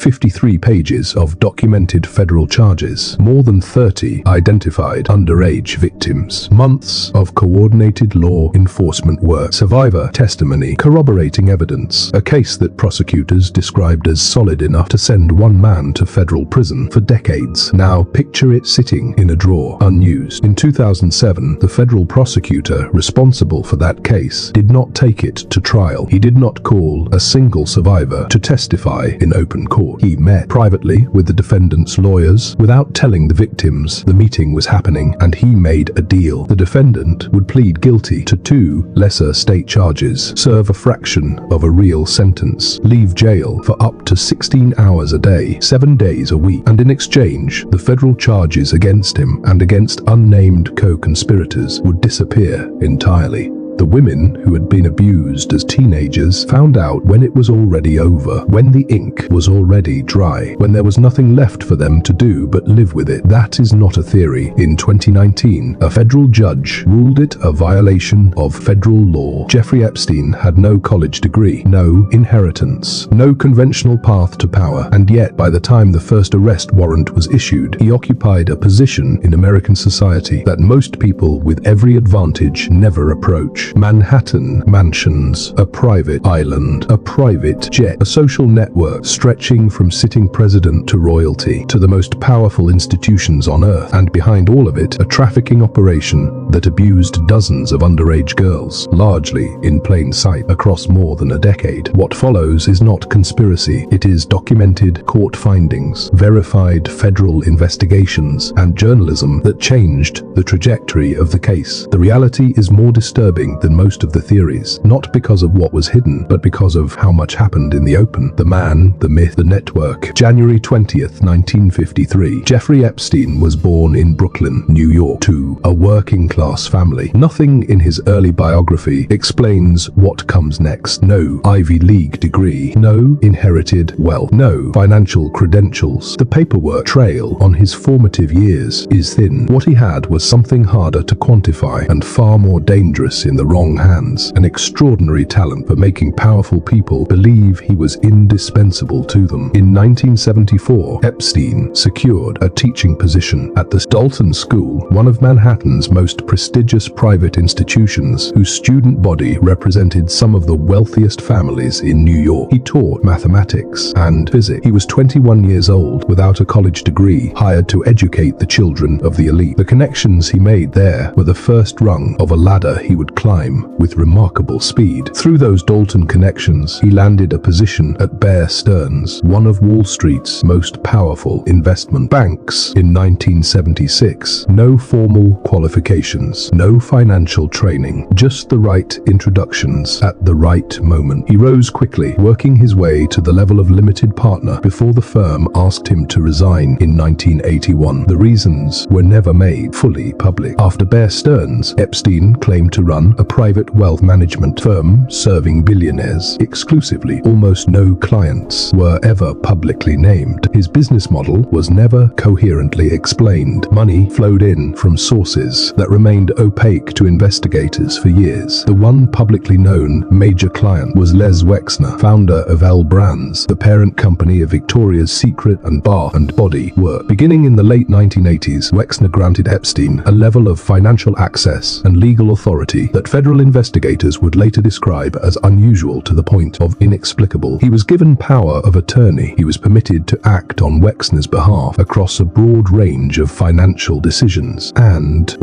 53 pages of documented federal charges, more than 30 identified underage victims, months of coordinated law enforcement work, survivor testimony, corroborating evidence, a case that prosecutors described as solid enough to send one man to federal prison for decades. Now picture it sitting in a drawer, unused. In 2007, the federal prosecutor responsible for that case did not take it to trial. He did not call a single survivor to testify in open court. He met privately with the defendant's lawyers without telling the victims the meeting was happening, and he made a deal. The defendant would plead guilty to 2 lesser state charges, serve a fraction of a real sentence, leave jail for up to 16 hours a day, 7 days a week, and in exchange, the federal charges against him and against unnamed co-conspirators would disappear entirely. The women who had been abused as teenagers found out when it was already over, when the ink was already dry, when there was nothing left for them to do but live with it. That is not a theory. In 2019, a federal judge ruled it a violation of federal law. Jeffrey Epstein had no college degree, no inheritance, no conventional path to power, and yet by the time the first arrest warrant was issued, he occupied a position in American society that most people with every advantage never approach. Manhattan mansions, a private island, a private jet, a social network stretching from sitting president to royalty to the most powerful institutions on earth, and behind all of it, a trafficking operation that abused dozens of underage girls, largely in plain sight, across more than a decade. What follows is not conspiracy, it is documented court findings, verified federal investigations, and journalism that changed the trajectory of the case. The reality is more disturbing than most of the theories, not because of what was hidden, but because of how much happened in the open. The man, the myth, the network. January 20th, 1953. Jeffrey Epstein was born in Brooklyn, New York, to a working-class family. Nothing in his early biography explains what comes next. No Ivy League degree, no inherited wealth, no financial credentials. The paperwork trail on his formative years is thin. What he had was something harder to quantify and far more dangerous in the wrong hands, an extraordinary talent for making powerful people believe he was indispensable to them. In 1974, Epstein secured a teaching position at the Dalton School, one of Manhattan's most prestigious private institutions, whose student body represented some of the wealthiest families in New York. He taught mathematics and physics. He was 21 years old, without a college degree, hired to educate the children of the elite. The connections he made there were the first rung of a ladder he would climb with remarkable speed. Through those Dalton connections, he landed a position at Bear Stearns, one of Wall Street's most powerful investment banks, in 1976. No formal qualifications, no financial training, just the right introductions at the right moment. He rose quickly, working his way to the level of limited partner before the firm asked him to resign in 1981. The reasons were never made fully public. After Bear Stearns, Epstein claimed to run a private wealth management firm serving billionaires exclusively. Almost no clients were ever publicly named. His business model was never coherently explained. Money flowed in from sources that remained opaque to investigators for years. The one publicly known major client was Les Wexner, founder of L Brands, the parent company of Victoria's Secret and Bath and Body Works. Beginning in the late 1980s, Wexner granted Epstein a level of financial access and legal authority that federal investigators would later describe as unusual to the point of inexplicable. He was given power of attorney. He was permitted to act on Wexner's behalf across a broad range of financial decisions. And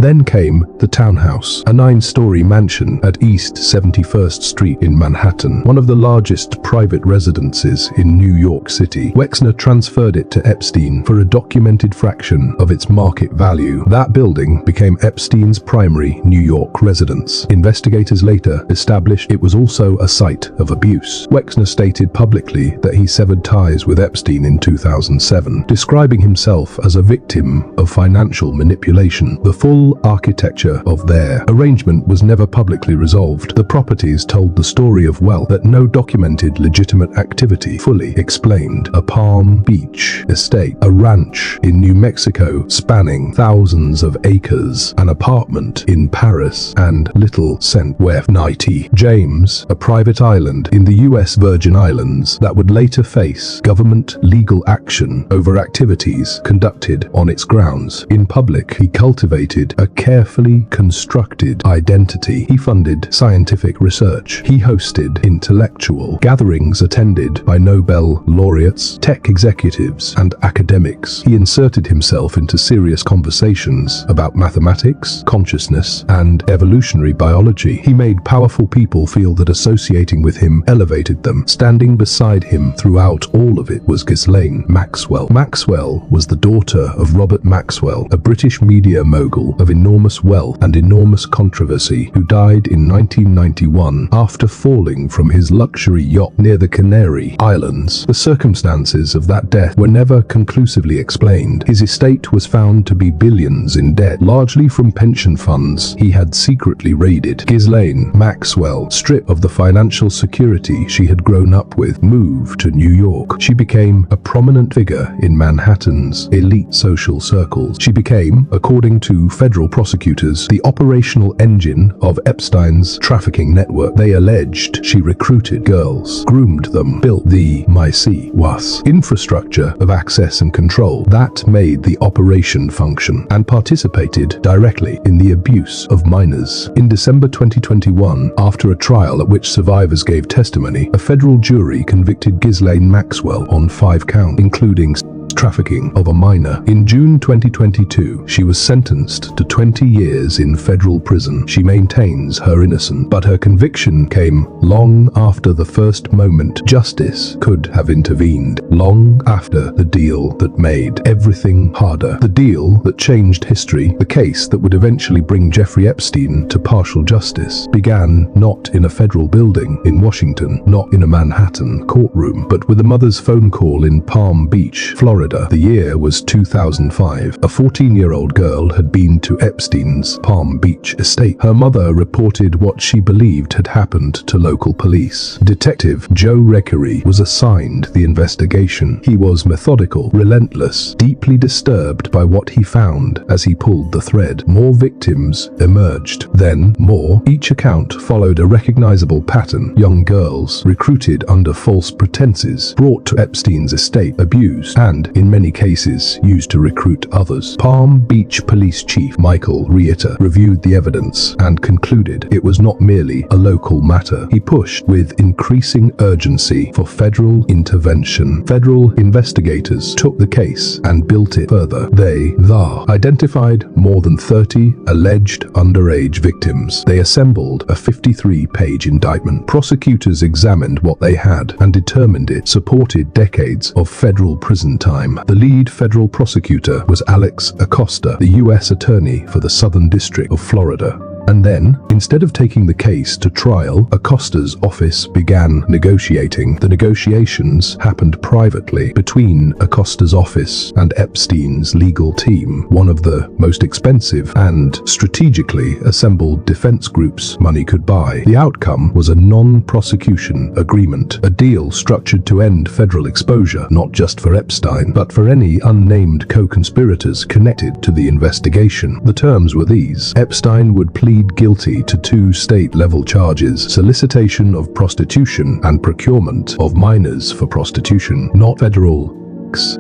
then came the townhouse, a 9-story mansion at East 71st Street in Manhattan, one of the largest private residences in New York City. Wexner transferred it to Epstein for a documented fraction of its market value. That building became Epstein's primary New York residence. Investigators later established it was also a site of abuse. Wexner stated publicly that he severed ties with Epstein in 2007, describing himself as a victim of financial manipulation. The full architecture of their arrangement was never publicly resolved. The properties told the story of wealth that no documented legitimate activity fully explained. A Palm Beach estate, a ranch in New Mexico spanning thousands of acres, an apartment in in Paris, and Little St. Wefnite James, a private island in the U.S. Virgin Islands that would later face government legal action over activities conducted on its grounds. In public, he cultivated a carefully constructed identity. He funded scientific research. He hosted intellectual gatherings attended by Nobel laureates, tech executives, and academics. He inserted himself into serious conversations about mathematics, consciousness, and evolutionary biology. He made powerful people feel that associating with him elevated them. Standing beside him throughout all of it was Ghislaine Maxwell. Maxwell was the daughter of Robert Maxwell, a British media mogul of enormous wealth and enormous controversy, who died in 1991 after falling from his luxury yacht near the Canary Islands. The circumstances of that death were never conclusively explained. His estate was found to be billions in debt, largely from pension funds he had secretly raided. Ghislaine Maxwell, stripped of the financial security she had grown up with, moved to New York. She became a prominent figure in Manhattan's elite social circles. She became, according to federal prosecutors, the operational engine of Epstein's trafficking network. They alleged she recruited girls, groomed them, built the Msstories infrastructure of access and control that made the operation function, and participated directly in the abuse of minors. In December 2021, after a trial at which survivors gave testimony, a federal jury convicted Ghislaine Maxwell on 5 counts, including trafficking of a minor. In June 2022, she was sentenced to 20 years in federal prison. She maintains her innocence, but her conviction came long after the first moment justice could have intervened, long after the deal that made everything harder, the deal that changed history, the case that would eventually bring Jeffrey Epstein to partial justice, began not in a federal building in Washington, not in a Manhattan courtroom, but with a mother's phone call in Palm Beach, Florida. The year was 2005. A 14-year-old girl had been to Epstein's Palm Beach estate. Her mother reported what she believed had happened to local police. Detective Joe Recarey was assigned the investigation. He was methodical, relentless, deeply disturbed by what he found as he pulled the thread. More victims emerged, then more. Each account followed a recognizable pattern. Young girls, recruited under false pretenses, brought to Epstein's estate, abused, and in many cases used to recruit others. Palm Beach Police Chief Michael Recarey reviewed the evidence and concluded it was not merely a local matter. He pushed with increasing urgency for federal intervention. Federal investigators took the case and built it further. They identified more than 30 alleged underage victims. They assembled a 53-page indictment. Prosecutors examined what they had and determined it supported decades of federal prison time. The lead federal prosecutor was Alex Acosta, the U.S. Attorney for the Southern District of Florida. And then, instead of taking the case to trial, Acosta's office began negotiating. The negotiations happened privately between Acosta's office and Epstein's legal team, one of the most expensive and strategically assembled defense groups money could buy. The outcome was a non-prosecution agreement, a deal structured to end federal exposure, not just for Epstein, but for any unnamed co-conspirators connected to the investigation. The terms were these: Epstein would plead guilty to 2 state-level charges: solicitation of prostitution and procurement of minors for prostitution, not federal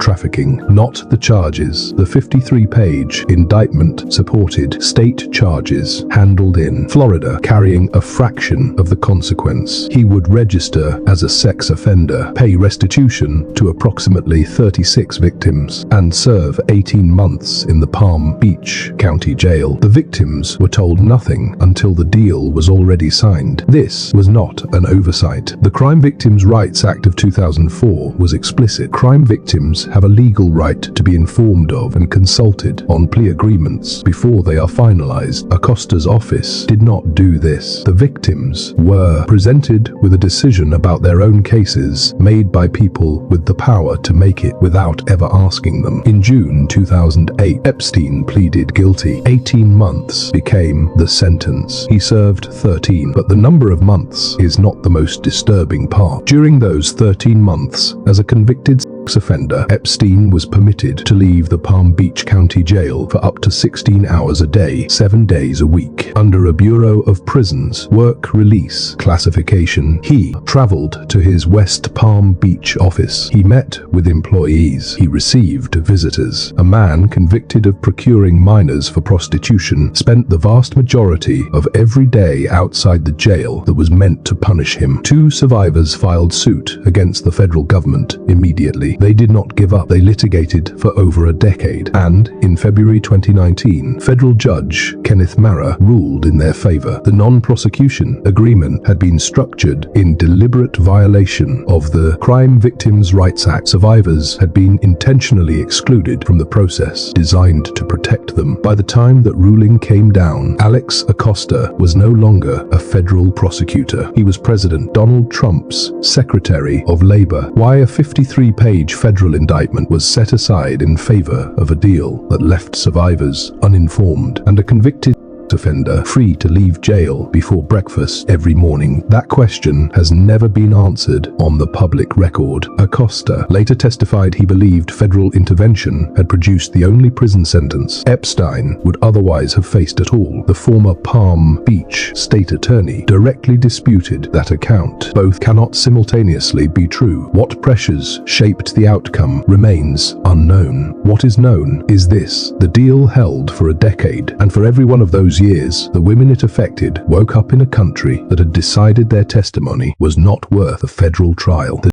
trafficking, not the charges. The 53-page indictment supported state charges handled in Florida, carrying a fraction of the consequence. He would register as a sex offender, pay restitution to approximately 36 victims, and serve 18 months in the Palm Beach County Jail. The victims were told nothing until the deal was already signed. This was not an oversight. The Crime Victims' Rights Act of 2004 was explicit. Crime victims have a legal right to be informed of and consulted on plea agreements before they are finalized. Acosta's office did not do this. The victims were presented with a decision about their own cases made by people with the power to make it without ever asking them. In June 2008, Epstein pleaded guilty. 18 months became the sentence. He served 13, but the number of months is not the most disturbing part. During those 13 months, as a convicted ex-offender, Epstein was permitted to leave the Palm Beach County Jail for up to 16 hours a day, 7 days a week. Under a Bureau of Prisons work release classification, he traveled to his West Palm Beach office. He met with employees. He received visitors. A man convicted of procuring minors for prostitution spent the vast majority of every day outside the jail that was meant to punish him. 2 survivors filed suit against the federal government immediately. They did not give up. They litigated for over a decade, and in February 2019, federal judge Kenneth Mara ruled in their favor. The Non-Prosecution Agreement had been structured in deliberate violation of the Crime Victims' Rights Act. Survivors had been intentionally excluded from the process designed to protect them. By the time that ruling came down, Alex Acosta was no longer a federal prosecutor. He was President Donald Trump's Secretary of Labor. Why a 53-page federal indictment was set aside in favor of a deal that left survivors uninformed and a convicted offender free to leave jail before breakfast every morning. That question has never been answered on the public record. Acosta later testified he believed federal intervention had produced the only prison sentence Epstein would otherwise have faced at all. The former Palm Beach state attorney directly disputed that account. Both cannot simultaneously be true. What pressures shaped the outcome remains unknown. What is known is this: the deal held for a decade, and for every one of those years, the women it affected woke up in a country that had decided their testimony was not worth a federal trial.